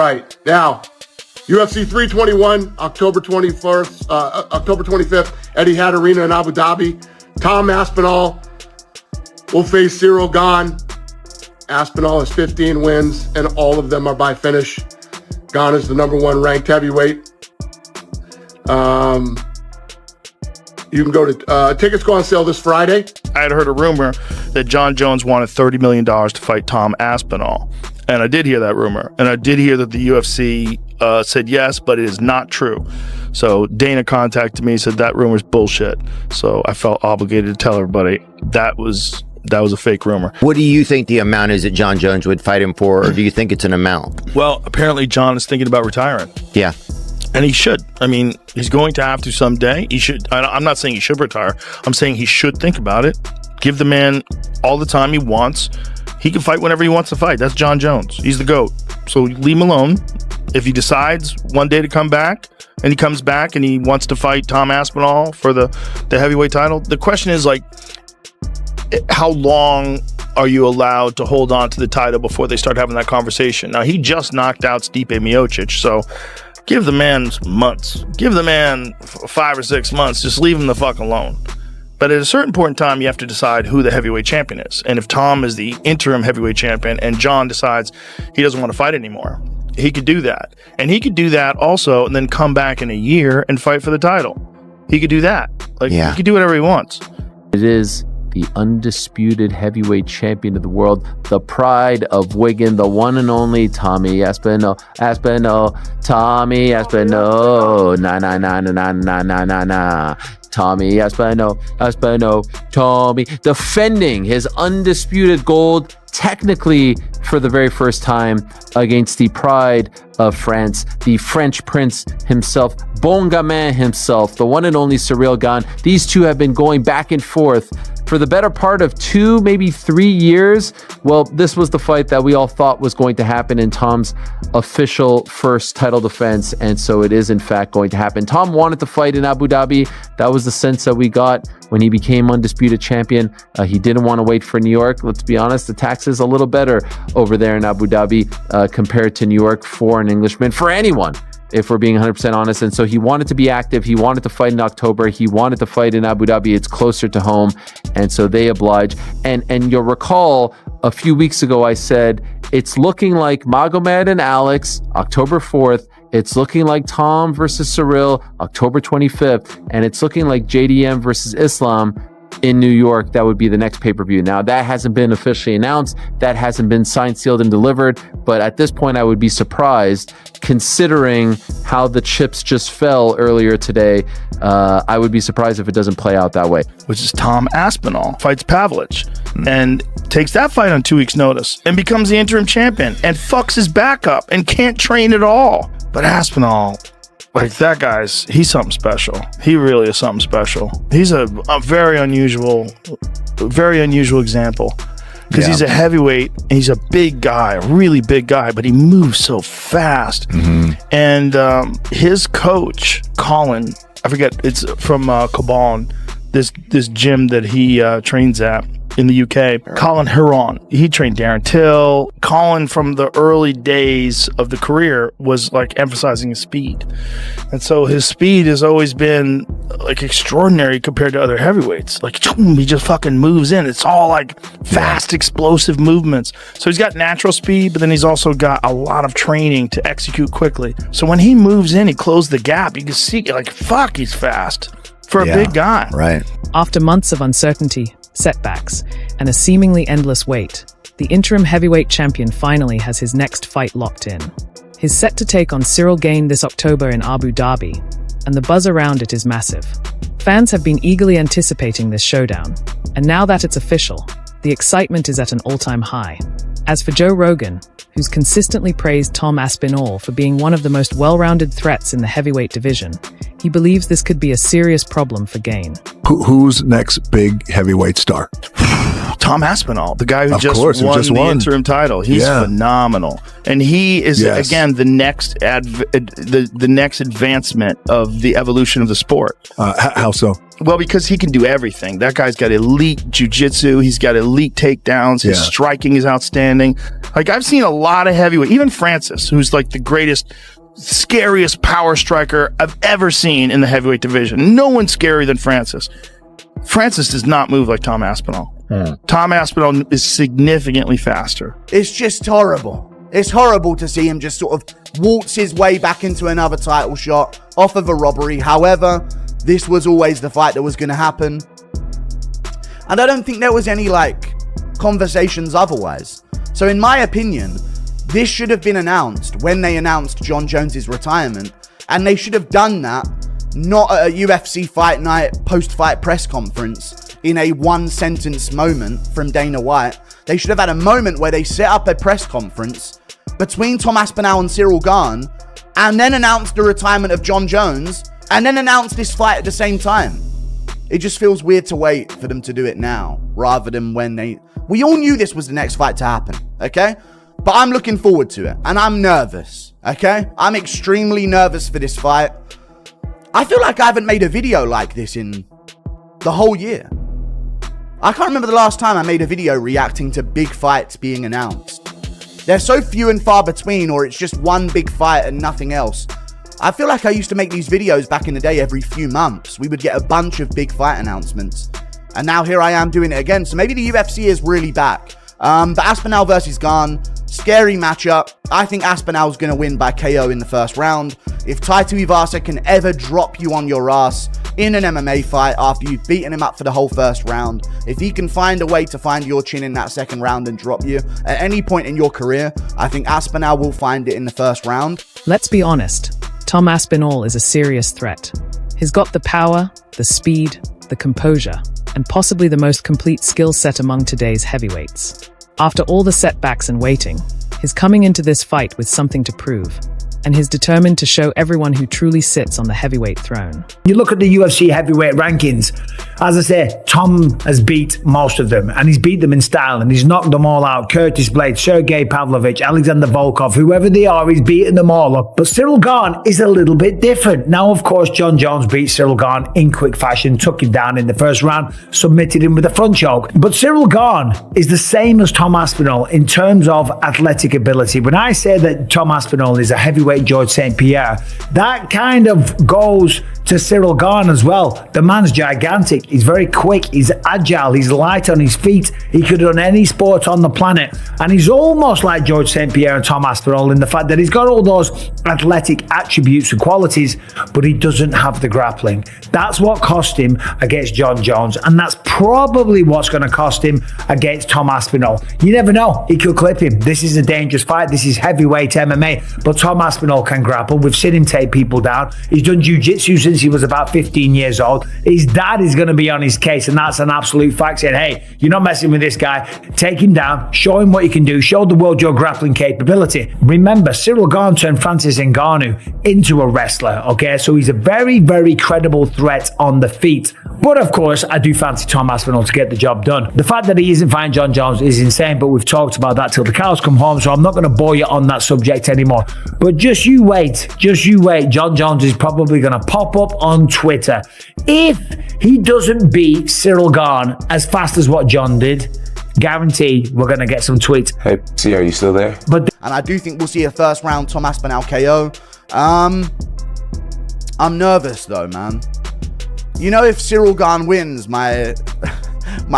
Right. Now, UFC 321, October 25th, Etihad Arena in Abu Dhabi. Tom Aspinall will face Ciryl Gane. Aspinall has 15 wins, and all of them are by finish. Gane is the #1 ranked heavyweight. You can go to tickets go on sale this Friday. I had heard a rumor that Jon Jones wanted $30 million to fight Tom Aspinall. And I did hear that rumor. And I did hear that the UFC said yes, but it is not true. So Dana contacted me and said that rumor's bullshit. So I felt obligated to tell everybody that was a fake rumor. What do you think the amount is that Jon Jones would fight him for, or do you think it's an amount? Well, apparently Jon is thinking about retiring. Yeah. And he should. I mean, he's going to have to someday. He should. I'm not saying he should retire. I'm saying he should think about it. Give the man all the time he wants. He can fight whenever he wants to fight. That's Jon Jones. He's the GOAT. So leave him alone. If he decides one day to come back, and he comes back and he wants to fight Tom Aspinall for the heavyweight title, the question is, like, how long are you allowed to hold on to the title before they start having that conversation? Now, he just knocked out Stipe Miocic, so give the man months. Give the man 5 or 6 months. Just leave him the fuck alone. But at a certain point in time, you have to decide who the heavyweight champion is. And if Tom is the interim heavyweight champion and Jon decides he doesn't want to fight anymore, he could do that. And he could do that also and then come back in a year and fight for the title. He could do that. Like, he could do whatever he wants. It is the undisputed heavyweight champion of the world, the pride of Wigan, the one and only Tommy Aspinall, Tommy Aspinall, na. Tommy Aspinall, Tommy, defending his undisputed gold, technically for the very first time against the pride of France, the French prince himself, Bon Gamin himself, the one and only Ciryl Gane. These two have been going back and forth for the better part of 2, maybe 3 years. Well, this was the fight that we all thought was going to happen in Tom's official first title defense, and so it is in fact going to happen. Tom wanted to fight in Abu Dhabi. That was the sense that we got when he became undisputed champion. He didn't want to wait for New York. Let's be honest, the tax is a little better over there in Abu Dhabi compared to New York for an Englishman, for anyone, if we're being 100% honest. And so he wanted to be active. He wanted to fight in October. He wanted to fight in Abu Dhabi. It's closer to home. And so they oblige. And you'll recall a few weeks ago, I said, it's looking like Magomed and Alex, October 4th. It's looking like Tom versus Ciryl, October 25th. And it's looking like JDM versus Islam in New York. That would be the next pay-per-view. Now, that hasn't been officially announced. That hasn't been signed, sealed, and delivered. But at this point, I would be surprised, considering how the chips just fell earlier today. I would be surprised if it doesn't play out that way. Which is Tom Aspinall fights Pavlich and takes that fight on 2 weeks' notice and becomes the interim champion and fucks his back up and can't train at all. But Aspinall, like, that guy's, he's something special. He really is something special. He's a very unusual example. Because he's a heavyweight, and he's a big guy, a really big guy, but he moves so fast. And his coach, Colin, I forget, it's from Cabal, this gym that he trains at in the UK, Colin Huron. He trained Darren Till. Colin, from the early days of the career, was like emphasizing his speed. And so his speed has always been like extraordinary compared to other heavyweights. Like, he just fucking moves in. It's all like fast, explosive movements. So he's got natural speed, but then he's also got a lot of training to execute quickly. So when he moves in, he closes the gap. You can see, like, fuck, he's fast for a big guy. Right. After months of uncertainty, setbacks, and a seemingly endless wait, the interim heavyweight champion finally has his next fight locked in. He's set to take on Ciryl Gane this October in Abu Dhabi, and the buzz around it is massive. Fans have been eagerly anticipating this showdown, and now that it's official, the excitement is at an all-time high. As for Joe Rogan, who's consistently praised Tom Aspinall for being one of the most well-rounded threats in the heavyweight division, He believes this could be a serious problem for Gane. Who's next big heavyweight star? Tom Aspinall, the guy who Of just course, who won just the won. interim title. He's phenomenal. And he is, Yes. again, the next the next advancement of the evolution of the sport. How so? Well, because he can do everything. That guy's got elite jiu-jitsu. He's got elite takedowns. His striking is outstanding. Like, I've seen a lot of heavyweight, even Francis, who's like the greatest, scariest power striker I've ever seen in the heavyweight division. No one's scarier than Francis. Francis does not move like Tom Aspinall. Tom Aspinall is significantly faster. It's just horrible. It's horrible to see him just sort of waltz his way back into another title shot off of a robbery. However, this was always the fight that was going to happen. And I don't think there was any, like, conversations otherwise. So in my opinion, this should have been announced when they announced Jon Jones's retirement. And they should have done that not at a UFC Fight Night post-fight press conference in a one-sentence moment from Dana White. They should have had a moment where they set up a press conference between Tom Aspinall and Ciryl Gane, and then announced the retirement of Jon Jones, and then announced this fight at the same time. It just feels weird to wait for them to do it now, rather than when we all knew this was the next fight to happen, okay? But I'm looking forward to it, and I'm nervous, okay? I'm extremely nervous for this fight. I feel like I haven't made a video like this in the whole year. I can't remember the last time I made a video reacting to big fights being announced. They're so few and far between, or it's just one big fight and nothing else. I feel like I used to make these videos back in the day every few months. We would get a bunch of big fight announcements. And now here I am doing it again. So maybe the UFC is really back. The Aspinall versus Gane, scary matchup. I think Aspinall's going to win by KO in the first round. If Taito Ivasa can ever drop you on your ass in an MMA fight after you've beaten him up for the whole first round, if he can find a way to find your chin in that second round and drop you at any point in your career, I think Aspinall will find it in the first round. Let's be honest, Tom Aspinall is a serious threat. He's got the power, the speed, the composure, and possibly the most complete skill set among today's heavyweights. After all the setbacks and waiting, he's coming into this fight with something to prove, and he's determined to show everyone who truly sits on the heavyweight throne. You look at the UFC heavyweight rankings, as I say, Tom has beat most of them, and he's beat them in style, and he's knocked them all out. Curtis Blade, Sergey Pavlovich, Alexander Volkov, whoever they are, he's beaten them all up. But Ciryl Gane is a little bit different. Now, of course, Jon Jones beat Ciryl Gane in quick fashion, took him down in the first round, submitted him with a front choke. But Ciryl Gane is the same as Tom Aspinall in terms of athletic ability. When I say that Tom Aspinall is a heavyweight George St. Pierre, that kind of goes to Ciryl Gane as well. The man's gigantic. He's very quick. He's agile. He's light on his feet. He could run any sport on the planet. And he's almost like George St. Pierre and Tom Aspinall in the fact that he's got all those athletic attributes and qualities, but he doesn't have the grappling. That's what cost him against Jon Jones. And that's probably what's going to cost him against Tom Aspinall. You never know. He could clip him. This is a dangerous fight. This is heavyweight MMA. But Tom Aspinall can grapple. We've seen him take people down. He's done jiu-jitsu since he was about 15 years old. His dad is going to be on his case, and that's an absolute fact, saying, hey, you're not messing with this guy. Take him down. Show him what you can do. Show the world your grappling capability. Remember, Ciryl Gane turned Francis Ngannou into a wrestler, okay? So he's a very, very credible threat on the feet. But of course, I do fancy Tom Aspinall to get the job done. The fact that he isn't fighting Jon Jones is insane, but we've talked about that till the cows come home, so I'm not going to bore you on that subject anymore. But just you wait. Jon Jones is probably going to pop up on Twitter. If he doesn't beat Ciryl Gane as fast as what Jon did, guaranteed we're going to get some tweets. Hey, C, are you still there? And I do think we'll see a first round Tom Aspinall KO. I'm nervous though, man. You know, if Ciryl Gane wins, my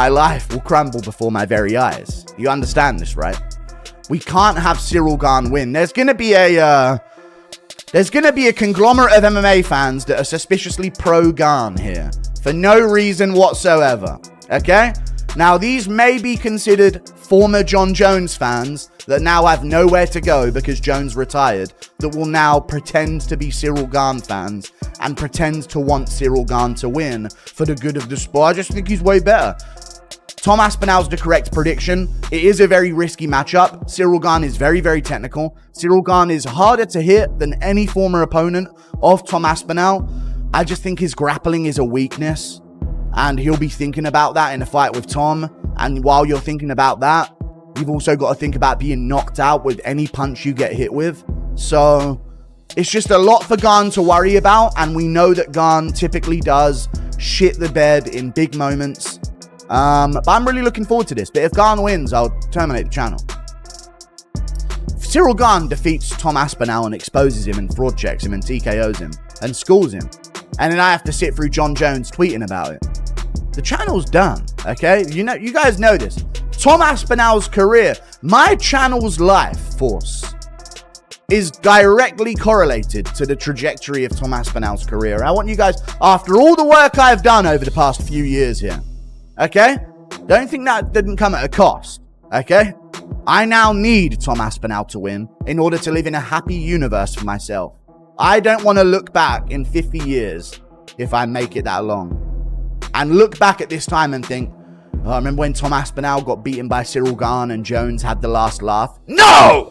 life will crumble before my very eyes. You understand this, right? We can't have Ciryl Gane win. There's gonna be a conglomerate of MMA fans that are suspiciously pro Gane here for no reason whatsoever. Okay? Now, these may be considered former Jon Jones fans that now have nowhere to go because Jones retired, that will now pretend to be Ciryl Gane fans and pretend to want Ciryl Gane to win for the good of the sport. I just think he's way better. Tom Aspinall's the correct prediction. It is a very risky matchup. Ciryl Gane is very, very technical. Ciryl Gane is harder to hit than any former opponent of Tom Aspinall. I just think his grappling is a weakness, and he'll be thinking about that in a fight with Tom. And while you're thinking about that, you've also got to think about being knocked out with any punch you get hit with. So it's just a lot for Gane to worry about, and we know that Gane typically does shit the bed in big moments. But I'm really looking forward to this. But if Gane wins, I'll terminate the channel. If Ciryl Gane defeats Tom Aspinall and exposes him and fraud checks him and TKOs him and schools him, and then I have to sit through John Jones tweeting about it, the channel's done, okay? You know, you guys know this. Tom Aspinall's career, my channel's life force, is directly correlated to the trajectory of Tom Aspinall's career. I want you guys, after all the work I've done over the past few years here, okay? Don't think that didn't come at a cost, okay? I now need Tom Aspinall to win in order to live in a happy universe for myself. I don't want to look back in 50 years, if I make it that long, and look back at this time and think, oh, I remember when Tom Aspinall got beaten by Ciryl Gane and Jones had the last laugh. No!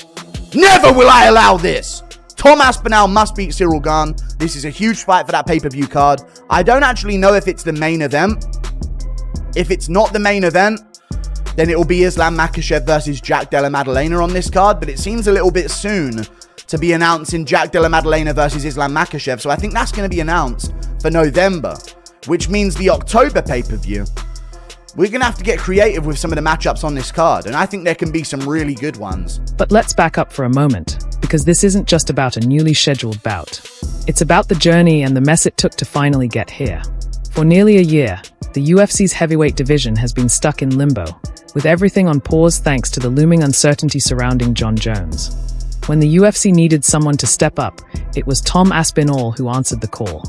Never will I allow this! Tom Aspinall must beat Ciryl Gane. This is a huge fight for that pay-per-view card. I don't actually know if it's the main event. If it's not the main event, then it will be Islam Makhachev versus Jack Della Maddalena on this card, but it seems a little bit soon to be announcing Jack Della Maddalena versus Islam Makhachev, so I think that's going to be announced for November, which means the October pay-per-view. We're going to have to get creative with some of the matchups on this card, and I think there can be some really good ones. But let's back up for a moment, because this isn't just about a newly scheduled bout. It's about the journey and the mess it took to finally get here. For nearly a year, the UFC's heavyweight division has been stuck in limbo, with everything on pause thanks to the looming uncertainty surrounding John Jones. When the UFC needed someone to step up, it was Tom Aspinall who answered the call.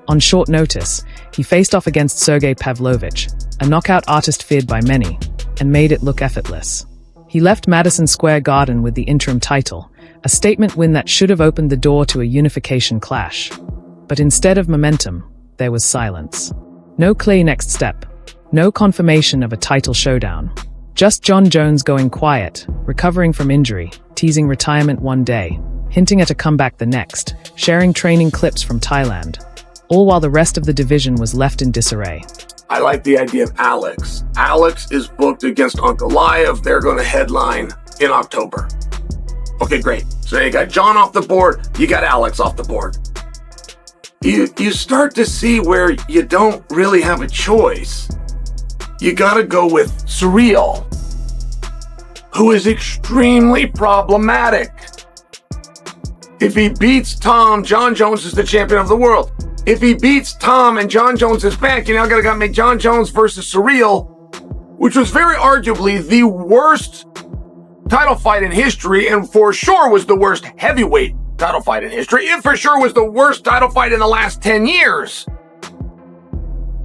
On short notice, he faced off against Sergey Pavlovich, a knockout artist feared by many, and made it look effortless. He left Madison Square Garden with the interim title, a statement win that should have opened the door to a unification clash. But instead of momentum, there was silence. No clear next step, no confirmation of a title showdown. Just John Jones going quiet, recovering from injury, teasing retirement one day, hinting at a comeback the next, sharing training clips from Thailand, all while the rest of the division was left in disarray. I like the idea of Alex. Alex is booked against Ankalaev. They're going to headline in October. Okay, great. So you got John off the board. You got Alex off the board. You start to see where you don't really have a choice. You got to go with Ciryl, who is extremely problematic. If he beats Tom, John Jones is the champion of the world. If he beats Tom and John Jones is back, you now got to make John Jones versus Ciryl, which was very arguably the worst title fight in history, and for sure was the worst heavyweight title fight in history. It for sure was the worst title fight in the last 10 years.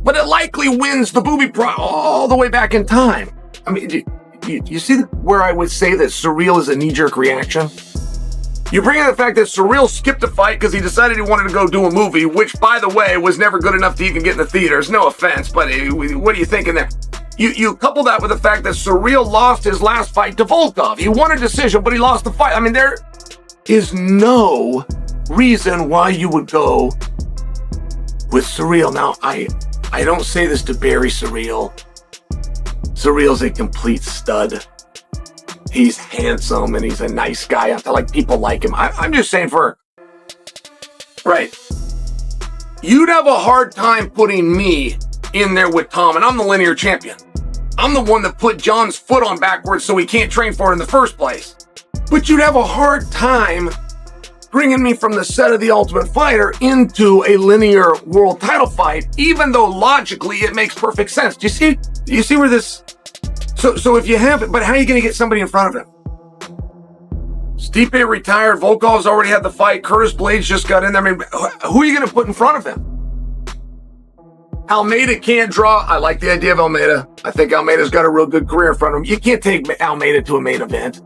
But it likely wins the booby prize all the way back in time. I mean, you see where I would say that Ciryl is a knee-jerk reaction? You bring in the fact that Ciryl skipped a fight because he decided he wanted to go do a movie, which, by the way, was never good enough to even get in the theaters. No offense, but what are you thinking there? You couple that with the fact that Ciryl lost his last fight to Volkov. He won a decision, but he lost the fight. I mean, there is no reason why you would go with Ciryl. Now, I don't say this to bury Ciryl. Ciryl's a complete stud. He's handsome and he's a nice guy. I feel like people like him. I'm just saying right. You'd have a hard time putting me in there with Tom, and I'm the linear champion. I'm the one that put John's foot on backwards so he can't train for it in the first place. But you'd have a hard time bringing me from the set of The Ultimate Fighter into a linear world title fight, even though logically it makes perfect sense. Do you see where this... So if you have it, but how are you going to get somebody in front of him? Stipe retired. Volkov's already had the fight. Curtis Blades just got in there. I mean, who are you going to put in front of him? Almeida can't draw. I like the idea of Almeida. I think Almeida's got a real good career in front of him. You can't take Almeida to a main event.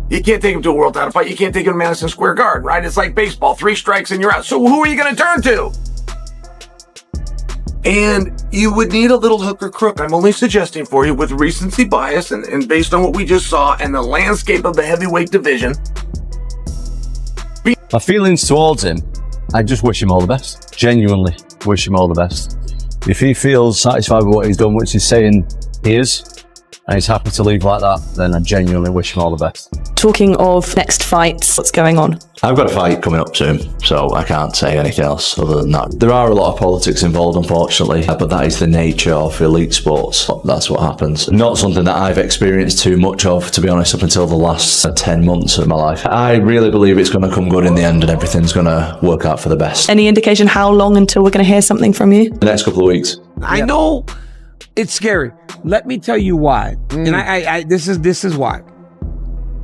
You can't take him to a world title fight. You can't take him to Madison Square Garden, right? It's like baseball. 3 strikes and you're out. So who are you going to turn to? And you would need a little hook or crook. I'm only suggesting for you with recency bias and based on what we just saw and the landscape of the heavyweight division. My feelings towards him, I just wish him all the best. Genuinely. wish him all the best. If he feels satisfied with what he's done, which he's saying he is, and he's happy to leave like that, then I genuinely wish him all the best. Talking of next fights, what's going on? I've got a fight coming up soon, so I can't say anything else other than that. There are a lot of politics involved, unfortunately, but that is the nature of elite sports. That's what happens. Not something that I've experienced too much of, to be honest, up until the last 10 months of my life. I really believe it's going to come good in the end and everything's going to work out for the best. Any indication how long until we're going to hear something from you? The next couple of weeks. I know it's scary. Let me tell you why. And I this is why.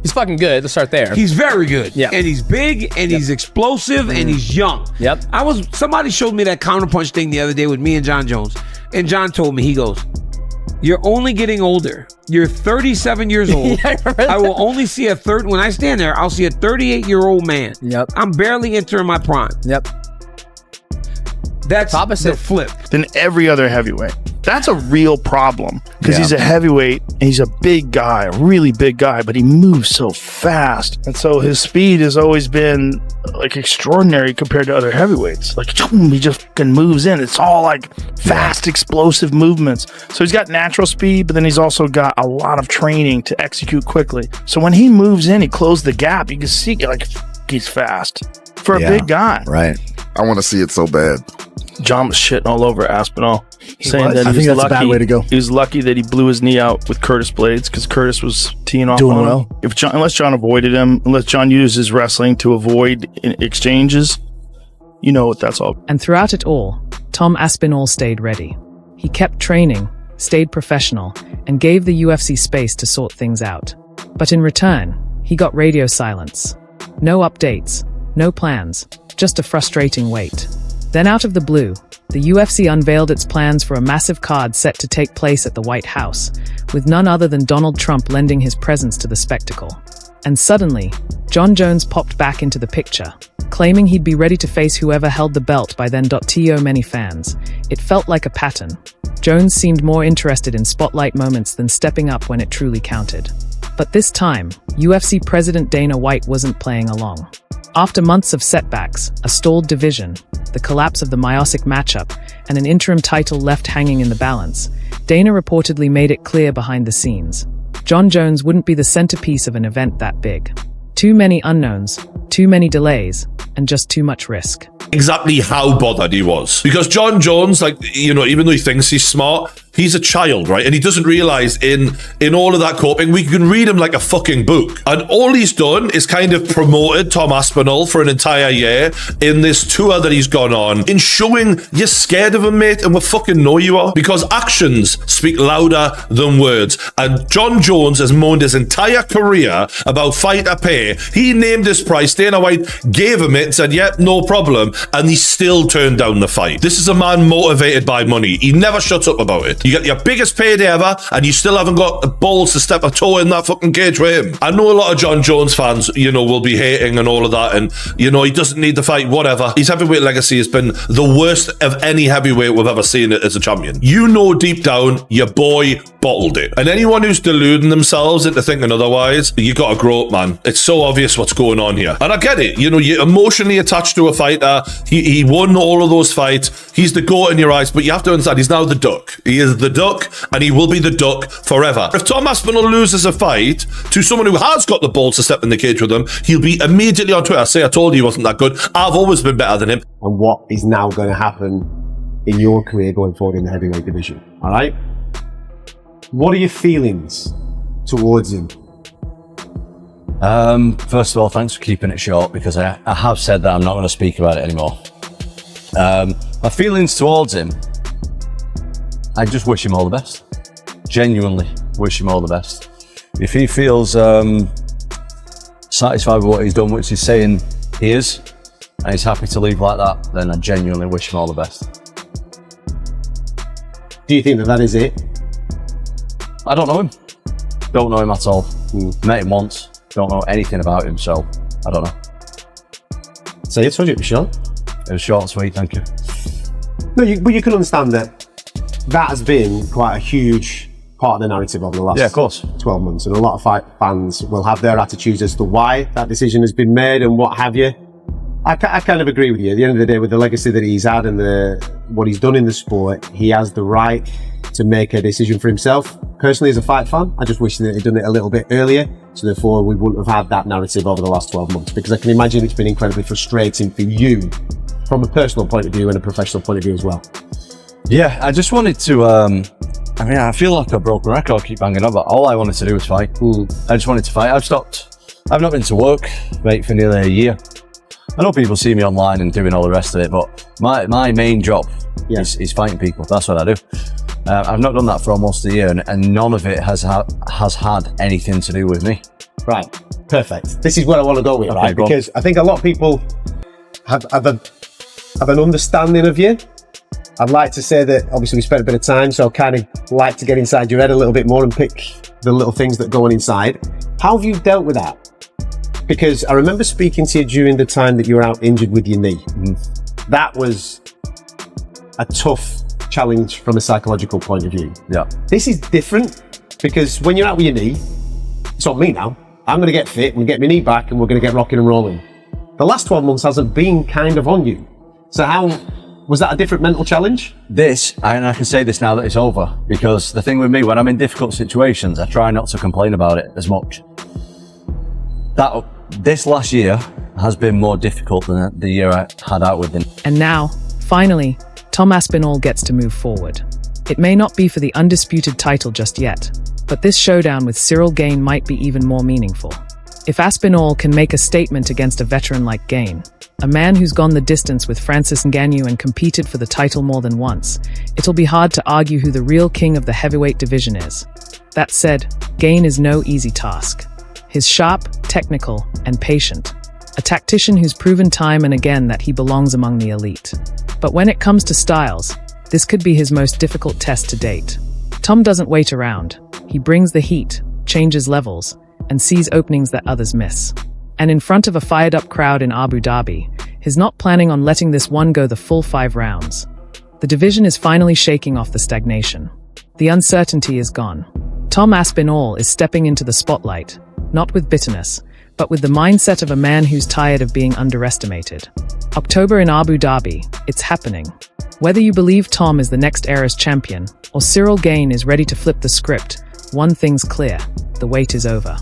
He's fucking good. Let's start there. He's very good. Yeah. And he's big and he's explosive and he's young. Yep. Somebody showed me that counterpunch thing the other day with me and John Jones. And John told me, he goes, "You're only getting older. You're 37 years old. I will only see when I stand there, I'll see a 38-year-old man. Yep. I'm barely entering my prime." Yep. That's opposite. the flip. Than every other heavyweight. That's a real problem because he's a heavyweight and he's a big guy, a really big guy, but he moves so fast. And so his speed has always been like extraordinary compared to other heavyweights. Like he just fucking moves in. It's all like fast, explosive movements. So he's got natural speed, but then he's also got a lot of training to execute quickly. So when he moves in, he closes the gap. You can see like he's fast for a big guy. Right. I want to see it so bad. John was shitting all over Aspinall, saying that I think that's a bad way to go. He was lucky that he blew his knee out with Curtis Blades because Curtis was teeing off Doing on well. him. Unless John avoided him, unless John used his wrestling to avoid exchanges, you know what that's all. And throughout it all, Tom Aspinall stayed ready. He kept training, stayed professional, and gave the UFC space to sort things out. But in return, he got radio silence. No updates, no plans, just a frustrating wait. Then out of the blue, the UFC unveiled its plans for a massive card set to take place at the White House, with none other than Donald Trump lending his presence to the spectacle. And suddenly, John Jones popped back into the picture, claiming he'd be ready to face whoever held the belt by then. To many fans, it felt like a pattern. Jones seemed more interested in spotlight moments than stepping up when it truly counted. But this time, UFC President Dana White wasn't playing along. After months of setbacks, a stalled division, the collapse of the Miosic matchup, and an interim title left hanging in the balance, Dana reportedly made it clear behind the scenes. John Jones wouldn't be the centerpiece of an event that big. Too many unknowns, too many delays, and just too much risk. Exactly how bothered he was. Because John Jones, like, you know, even though he thinks he's smart, he's a child, right? And he doesn't realize in all of that coping, we can read him like a fucking book. And all he's done is kind of promoted Tom Aspinall for an entire year in this tour that he's gone on, in showing you're scared of him, mate, and we fucking know you are. Because actions speak louder than words. And John Jones has moaned his entire career about fighter pay. He named his price. Dana White gave him it and said, yep, no problem. And he still turned down the fight. This is a man motivated by money. He never shuts up about it. You get your biggest payday ever, and you still haven't got the balls to step a toe in that fucking cage with him. I know a lot of John Jones fans, you know, will be hating and all of that, and, you know, he doesn't need the fight, whatever. His heavyweight legacy has been the worst of any heavyweight we've ever seen as a champion. You know deep down, your boy bottled it. And anyone who's deluding themselves into thinking otherwise, you gotta grow up, man. It's so obvious what's going on here. And I get it. You know, you're emotionally attached to a fighter. He won all of those fights. He's the GOAT in your eyes, but you have to understand, he's now the duck. He is the duck, and he will be the duck forever. If Tom Aspinall loses a fight to someone who has got the balls to step in the cage with him, he'll be immediately on Twitter, say, I told you he wasn't that good. I've always been better than him. And what is now going to happen in your career going forward in the heavyweight division, all right? What are your feelings towards him? First of all, thanks for keeping it short, because I have said that I'm not going to speak about it anymore. My feelings towards him, I just wish him all the best. Genuinely wish him all the best. If he feels satisfied with what he's done, which he's saying he is, and he's happy to leave like that, then I genuinely wish him all the best. Do you think that is it? I don't know him. Don't know him at all. Met him once. Don't know anything about him, so I don't know. So you told you it was short? It was short and sweet, thank you. No, but you can understand that has been quite a huge part of the narrative over the last of course. 12 months. And a lot of fight fans will have their attitudes as to why that decision has been made and what have you. I kind of agree with you. At the end of the day, with the legacy that he's had and what he's done in the sport, he has the right to make a decision for himself. Personally, as a fight fan, I just wish that he'd done it a little bit earlier, so therefore we wouldn't have had that narrative over the last 12 months, because I can imagine it's been incredibly frustrating for you from a personal point of view and a professional point of view as well. Yeah, I just wanted to, I feel like a broken record, I keep banging on, but all I wanted to do was fight. I just wanted to fight. I've not been to work, mate, for nearly a year. I know people see me online and doing all the rest of it, but my main job is fighting people. That's what I do. I've not done that for almost a year, and none of it has had anything to do with me. Right, perfect. This is where I want to go with, right? Because I think a lot of people have an understanding of you. I'd like to say that obviously we spent a bit of time, so I kind of like to get inside your head a little bit more and pick the little things that go on inside. How have you dealt with that? Because I remember speaking to you during the time that you were out injured with your knee. That was a tough challenge from a psychological point of view. Yeah. This is different, because when you're out with your knee, it's on me now. I'm going to get fit and get my knee back, and we're going to get rocking and rolling. The last 12 months hasn't been kind of on you. So how was that a different mental challenge? And I can say this now that it's over, because the thing with me, when I'm in difficult situations, I try not to complain about it as much. This last year has been more difficult than the year I had out with him. And now, finally, Tom Aspinall gets to move forward. It may not be for the undisputed title just yet, but this showdown with Ciryl Gane might be even more meaningful. If Aspinall can make a statement against a veteran like Gane, a man who's gone the distance with Francis Ngannou and competed for the title more than once, it'll be hard to argue who the real king of the heavyweight division is. That said, Gane is no easy task. He's sharp, technical, and patient. A tactician who's proven time and again that he belongs among the elite. But when it comes to styles, this could be his most difficult test to date. Tom doesn't wait around. He brings the heat, changes levels, and sees openings that others miss. And in front of a fired-up crowd in Abu Dhabi, he's not planning on letting this one go the full 5 rounds. The division is finally shaking off the stagnation. The uncertainty is gone. Tom Aspinall is stepping into the spotlight, not with bitterness, but with the mindset of a man who's tired of being underestimated. October in Abu Dhabi, it's happening. Whether you believe Tom is the next era's champion, or Ciryl Gane is ready to flip the script, one thing's clear: the wait is over.